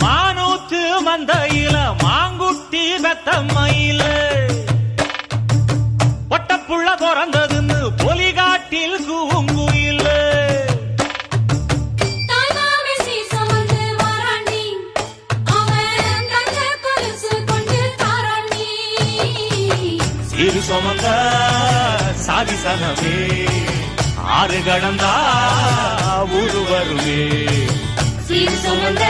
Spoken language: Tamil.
மானூத்து மந்தையில மாங்குட்டி வெத்தம்மையில ஒட்டப்புள்ள பிறந்ததுன்னு பொலிகாட்டில் கூங்குயில இரு சுமந்த சாதி சனமே ஆறு கடந்தா ஊரு வருவே சீர் சுமந்த